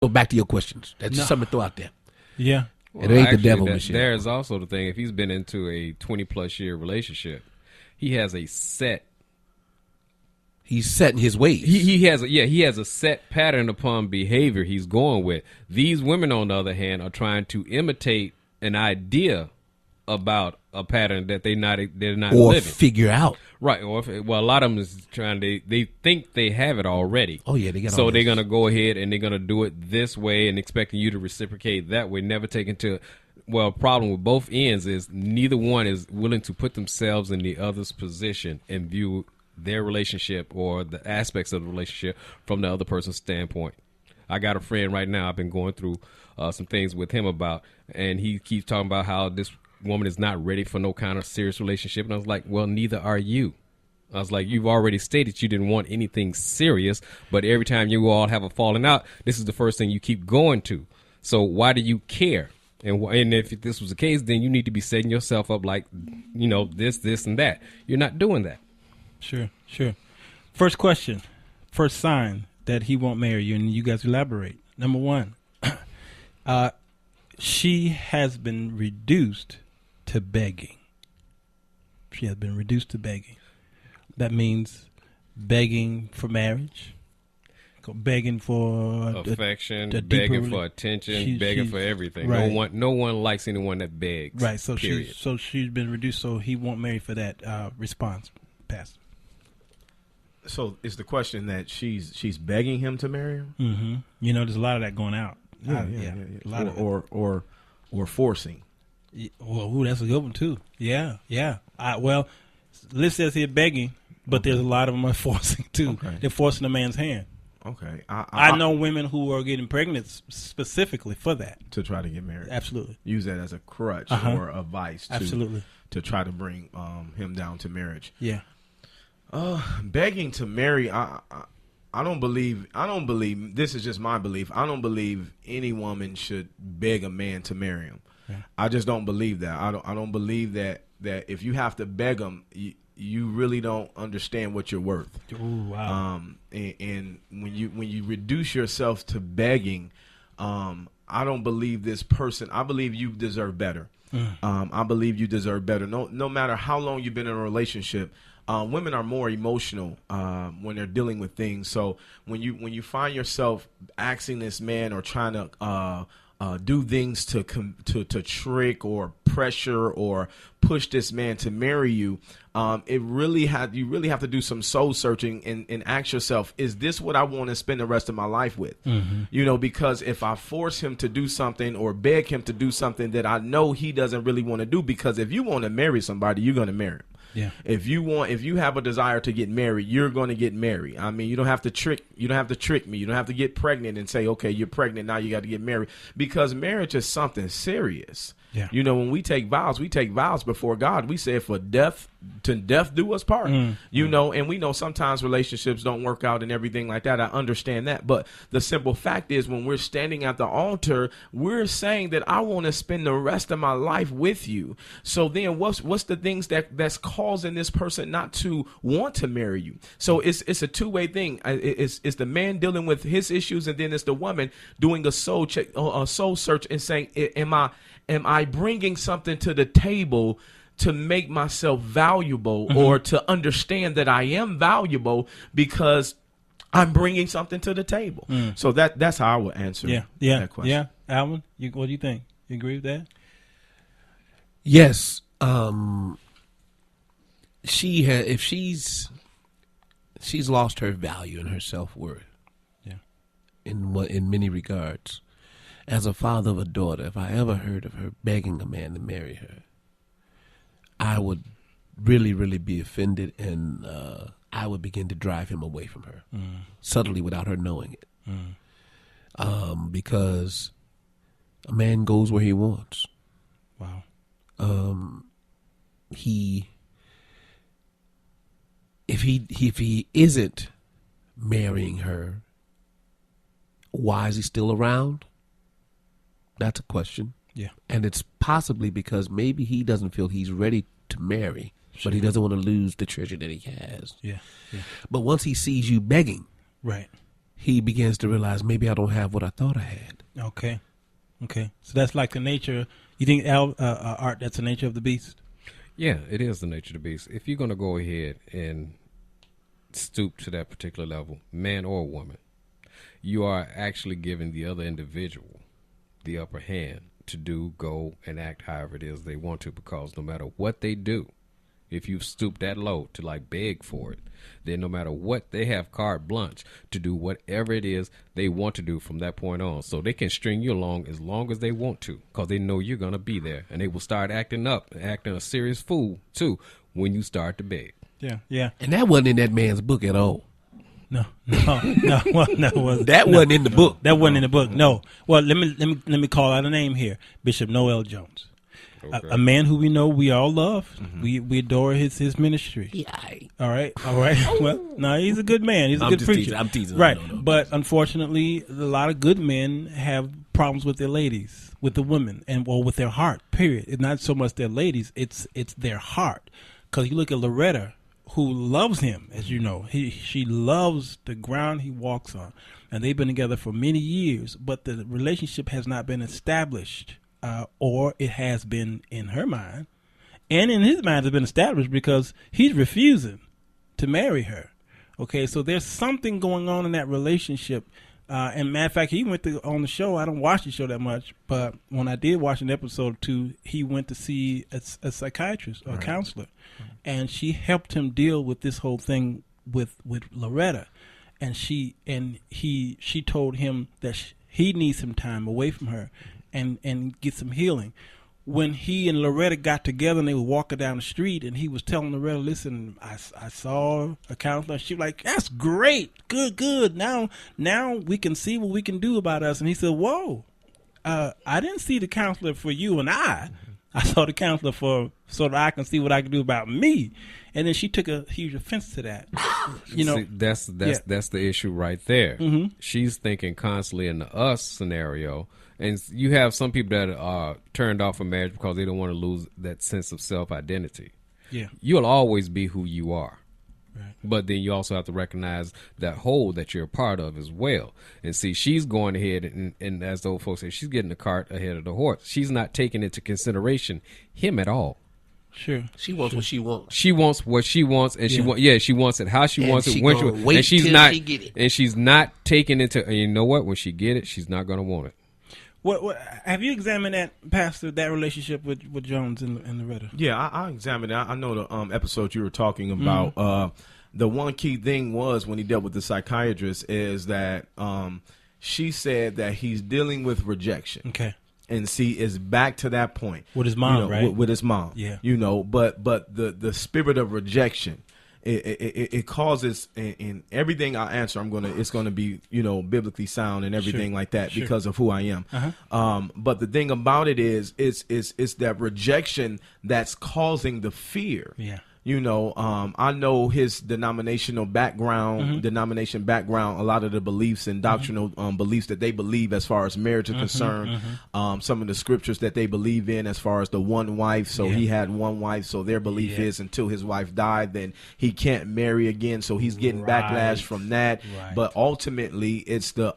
So back to your questions. That's just something to throw out there. Yeah. Well, it ain't the devil, Michelle. There's also the thing, if he's been into a 20-plus year relationship, he has a set. He's set in his ways. He has a set pattern upon behavior he's going with. These women, on the other hand, are trying to imitate an idea about a pattern that they're not or living. Figure out. Right. Or a lot of them is trying. They think they have it already. Oh yeah, they got. So they're gonna go ahead and they're gonna do it this way and expecting you to reciprocate that way. Never take into. Well, problem with both ends is neither one is willing to put themselves in the other's position and view their relationship or the aspects of the relationship from the other person's standpoint. I got a friend right now I've been going through some things with him about, and he keeps talking about how this woman is not ready for no kind of serious relationship. And I was like, well, neither are you. I was like, you've already stated you didn't want anything serious, but every time you all have a falling out, this is the first thing you keep going to. So why do you care? And if this was the case, then you need to be setting yourself up like, this, and that. You're not doing that. Sure. First question, first sign that he won't marry you, and you guys elaborate. Number one, she has been reduced to begging. She has been reduced to begging. That means begging for marriage, begging for affection, begging for attention, begging for everything. Right. No one likes anyone that begs. Right. So period. she's been reduced. So he won't marry for that response. Pastor. So is the question that she's begging him to marry him? Mm-hmm. There's a lot of that going out. Yeah. A lot or forcing. Well, that's a good one too. Yeah. List says here begging, but there's a lot of them are forcing too. Okay. They're forcing a man's hand. Okay. I know women who are getting pregnant specifically for that. To try to get married. Absolutely. Use that as a crutch or a vice. Absolutely. To try to bring him down to marriage. Yeah. Begging to marry, I don't believe, this is just my belief. I don't believe any woman should beg a man to marry him. Yeah. I just don't believe that. I don't believe that if you have to beg them, you really don't understand what you're worth. Ooh, wow. And when you reduce yourself to begging, I don't believe this person. I believe you deserve better. I believe you deserve better. No matter how long you've been in a relationship, women are more emotional when they're dealing with things. So when you find yourself asking this man or trying to do things to trick or pressure or push this man to marry you, you really have to do some soul searching and ask yourself, is this what I want to spend the rest of my life with? Mm-hmm. Because if I force him to do something or beg him to do something that I know he doesn't really want to do, because if you want to marry somebody, you're going to marry him. Yeah. If you have a desire to get married, you're going to get married. I mean, you don't have to trick me. You don't have to get pregnant and say, okay, you're pregnant, now you got to get married, because marriage is something serious. Yeah. When we take vows before God. We say for death do us part. And we know sometimes relationships don't work out and everything like that. I understand that. But the simple fact is, when we're standing at the altar, we're saying that I want to spend the rest of my life with you. So then what's the things that's causing this person not to want to marry you? So it's a two-way thing. It's the man dealing with his issues, and then it's the woman doing a soul check, a soul search, and saying, am I bringing something to the table to make myself valuable, or to understand that I am valuable because I'm bringing something to the table? So that's how I would answer that question. Yeah. Alvin, what do you think? You agree with that? Yes. If she's lost her value and her self-worth. Yeah. In many regards. As a father of a daughter, if I ever heard of her begging a man to marry her, I would really, really be offended, and I would begin to drive him away from her, subtly, without her knowing it. Because a man goes where he wants. Wow. If he isn't marrying her, why is he still around? That's a question. Yeah. And it's possibly because maybe he doesn't feel he's ready to marry, but he doesn't want to lose the treasure that he has. Yeah. But once he sees you begging, right, he begins to realize maybe I don't have what I thought I had. Okay. So that's like the nature. You think, Art, that's the nature of the beast? Yeah, it is the nature of the beast. If you're going to go ahead and stoop to that particular level, man or woman, you are actually giving the other individual the upper hand to do, go, and act however it is they want to, because no matter what they do, if you stoop that low to like beg for it, then no matter what, they have carte blanche to do whatever it is they want to do from that point on. So they can string you along as long as they want to, because they know you're going to be there, and they will start acting up, acting a serious fool too when you start to beg. Yeah. And that wasn't in that man's book at all. No, wasn't. That wasn't in the book. That wasn't in the book. No. Well, let me call out a name here. Bishop Noel Jones. Okay. A man who we know we all love. Mm-hmm. We adore his ministry. Yeah. All right. Well, no, he's a good man. He's a good preacher. I'm teasing. Right. No. But unfortunately, a lot of good men have problems with their ladies, with the women, or with their heart, period. It's not so much their ladies, it's their heart. Because you look at Loretta, who loves him, as you know. She loves the ground he walks on. And they've been together for many years, but the relationship has not been established. Or it has been in her mind, and in his mind has been established, because he's refusing to marry her. Okay, so there's something going on in that relationship. And matter of fact, he went on the show. I don't watch the show that much, but when I did watch an episode or two, he went to see a psychiatrist or a counselor, and she helped him deal with this whole thing with Loretta, and she told him that he needs some time away from her. And get some healing. When he and Loretta got together and they were walking down the street, and he was telling Loretta, listen, I saw a counselor. She was like, that's great. Good. Now we can see what we can do about us. And he said, whoa, I didn't see the counselor for you and I. I saw the counselor so that I can see what I can do about me. And then she took a huge offense to that. You know, see, that's the issue right there. Mm-hmm. She's thinking constantly in the us scenario. And you have some people that are turned off from marriage because they don't want to lose that sense of self-identity. Yeah. You'll always be who you are. Right. But then you also have to recognize that whole that you're a part of as well. And see, she's going ahead and as the old folks say, she's getting the cart ahead of the horse. She's not taking into consideration him at all. Sure. She wants what she wants. She wants what she wants, and she wants it how she wants it. When and she's not she get it. And she's not taking it to. And you know what? When she get it, she's not going to want it. What have you examined that, Pastor, that relationship with Jones and Loretta? Yeah, I examined it. I know the episode you were talking about. Mm-hmm. The one key thing was when he dealt with the psychiatrist is that she said that he's dealing with rejection. Okay. And see, it's back to that point. With his mom, right? With his mom. Yeah. But the spirit of rejection, it causes in everything I answer, it's gonna be, biblically sound and everything like that because of who I am. Uh-huh. But the thing about it is that rejection that's causing the fear. Yeah. I know his denomination background, a lot of the beliefs and doctrinal beliefs that they believe as far as marriage is concerned, some of the scriptures that they believe in as far as the one wife. So he had one wife. So their belief is until his wife died, then he can't marry again. So he's getting backlash from that. Right. But ultimately, it's the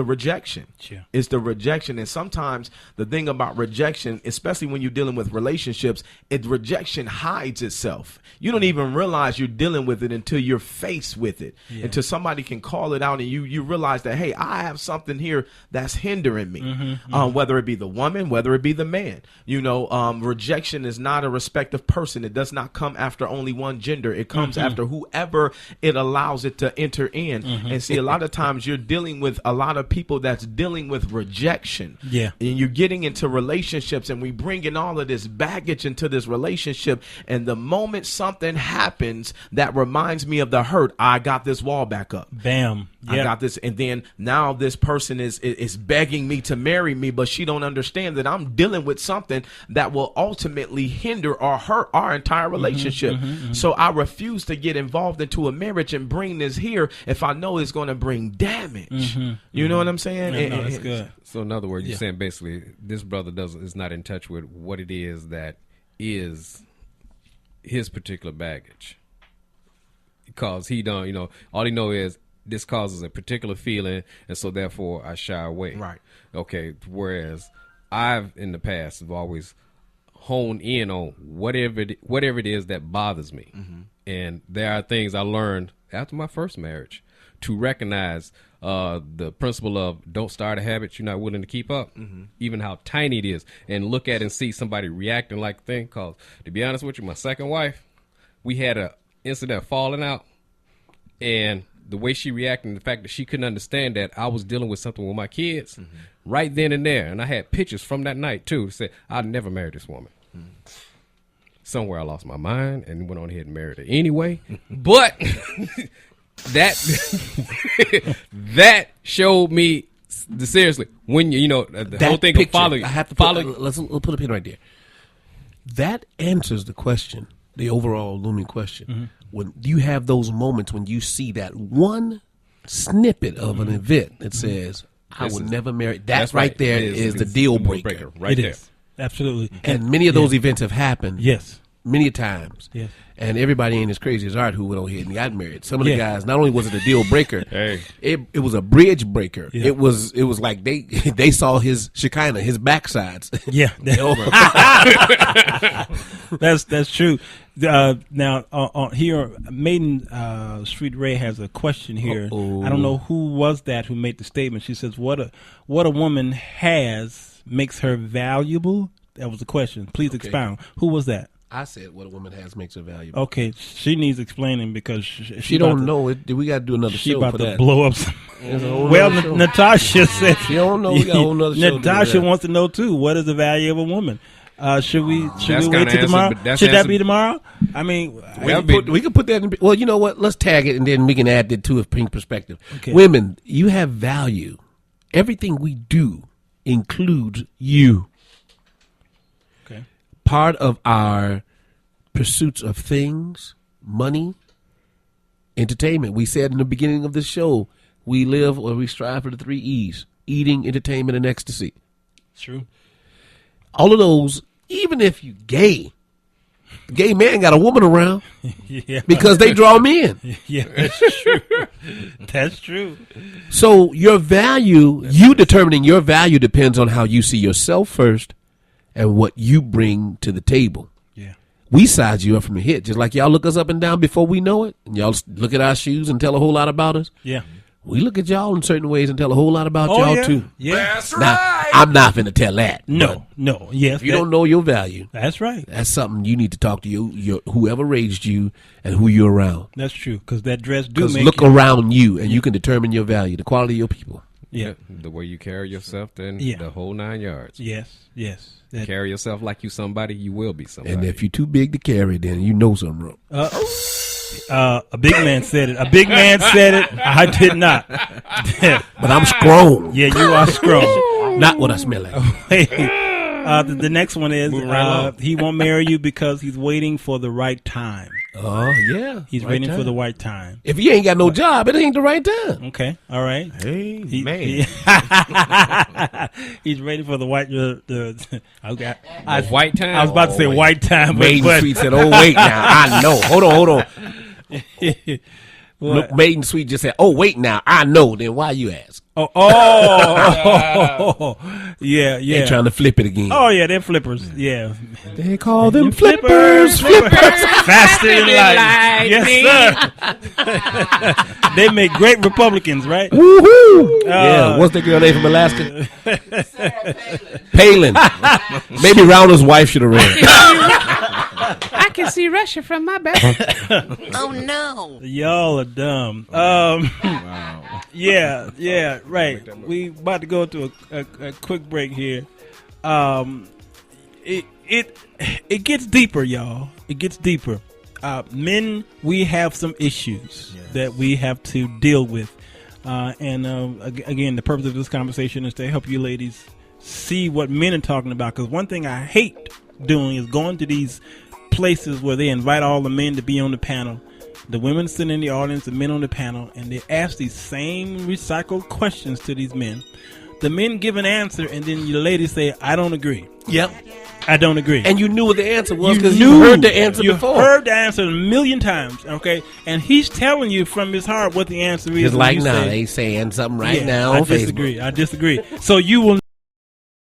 rejection. Sure. It's the rejection. And sometimes the thing about rejection, especially when you're dealing with relationships, rejection hides itself. You don't even realize you're dealing with it until you're faced with it, until somebody can call it out and you realize that, hey, I have something here that's hindering me, whether it be the woman, whether it be the man. Rejection is not a respective person. It does not come after only one gender. It comes after whoever it allows it to enter in. And see, a lot of times you're dealing with a lot of people that's dealing with rejection. Yeah. And you're getting into relationships and we bring in all of this baggage into this relationship. And the moment something happens that reminds me of the hurt, I got this wall back up. Bam. Yep. I got this. And then now this person is begging me to marry me, but she don't understand that I'm dealing with something that will ultimately hinder or hurt our entire relationship. So I refuse to get involved into a marriage and bring this here if I know it's going to bring damage. You know what I'm saying? Yeah, no, that's good. So in other words, you're saying basically this brother is not in touch with what it is that is his particular baggage, because he don't, all he know is this causes a particular feeling, and so therefore I shy away. Right. Okay. Whereas I've in the past have always honed in on whatever it is that bothers me, and there are things I learned after my first marriage to recognize the principle of don't start a habit you're not willing to keep up, even how tiny it is, and look at and see somebody reacting like a thing. Cause to be honest with you, my second wife, we had a incident of falling out, and the way she reacted, and the fact that she couldn't understand that I was dealing with something with my kids right then and there, and I had pictures from that night too to say I'd never marry this woman. Somewhere I lost my mind and went on ahead and married her anyway. But that that showed me seriously when the whole thing picture, of following. I have to let's put a pin right there. That answers the question, the overall looming question. When you have those moments when you see that one snippet of an event that says, "I would never marry," that's right there is the deal breaker. Right there. Absolutely. And many of those events have happened. Yes. Many times. Yes. And everybody ain't as crazy as Art who went on ahead and got married. Some of the guys, not only was it a deal breaker, it was a bridge breaker. Yeah. It was like they saw his Shekinah, his backsides. Yeah. That's true. Now here, Maiden Street Ray has a question here. Uh-oh. I don't know who was that who made the statement. She says, "What a woman has makes her valuable." That was the question. Please expound. Who was that? I said, "What a woman has makes her valuable." Okay, she needs explaining because she don't know it. We got to do another show about for to that. Blow up. Well, Natasha said she don't know. We got a whole nother show. Natasha wants to know too. What is the value of a woman? Should we wait till tomorrow? Should that be tomorrow? I mean, we can put that in. Well, you know what? Let's tag it and then we can add it to a pink perspective. Okay. Women, you have value. Everything we do includes you. Okay. Part of our pursuits of things, money, entertainment. We said in the beginning of this show, we live or we strive for the 3 E's: eating, entertainment, and ecstasy. True. All of those, even if you gay man got a woman around because they draw men. Yeah, that's true. That's true. So your value, you determining your value depends on how you see yourself first and what you bring to the table. Yeah. We size you up from the hit, just like y'all look us up and down before we know it. And y'all look at our shoes and tell a whole lot about us. Yeah. We look at y'all in certain ways and tell a whole lot about y'all too. Yeah. That's Now, right. I'm not finna tell that. No. Yes. If you don't know your value, That's right. that's something you need to talk to your whoever raised you and who you're around. That's true. Because that dress do Because make look you. around you and you can determine your value, the quality of your people. Yeah. The way you carry yourself, then Yeah. the whole 9 yards. Yes. That, Carry yourself like you somebody, you will be somebody. And if you're too big to carry, then you know something wrong. a big man said it. A big man said it. I did not. But I'm strong. Yeah, you are strong. Not what I smell like. The next one is he won't marry you because he's waiting for the right time. Oh, yeah. He's right waiting time. for the right time. If he ain't got no job, it ain't the right time. Okay, all right. Hey, He- man. he's waiting for the white. white time. I was about to say white time, Maiden but Sweet said, "Oh wait, now I know." Hold on. What? Look, Maiden Sweet just said, "Oh wait, now I know." Then why you ask? Yeah. They trying to flip it again. Oh yeah, they're flippers. Yeah, They call them flippers. flippers. Faster than light. Yes, sir. They make great Republicans, right? Woohoo! Yeah, what's the girl name from Alaska? Palin. Maybe Rounder's wife should have read. I can see Russia from my back. Oh no. Y'all are dumb. Yeah, right. We about to go to a quick break here. It gets deeper, y'all. It gets deeper. Men, we have some issues that we have to deal with. Again, the purpose of this conversation is to help you ladies see what men are talking about. Because one thing I hate doing is going to these places where they invite all the men to be on the panel. The women sitting in the audience, the men on the panel, and they ask these same recycled questions to these men. The men give an answer, and then the ladies say, "I don't agree." Yep. I don't agree. And you knew what the answer was You because knew- you heard the answer you before. heard the answer a million times, okay? And he's telling you from his heart what the answer is. Just when like you now, say- they saying something right Yeah, now I on disagree. Facebook. I disagree. So you will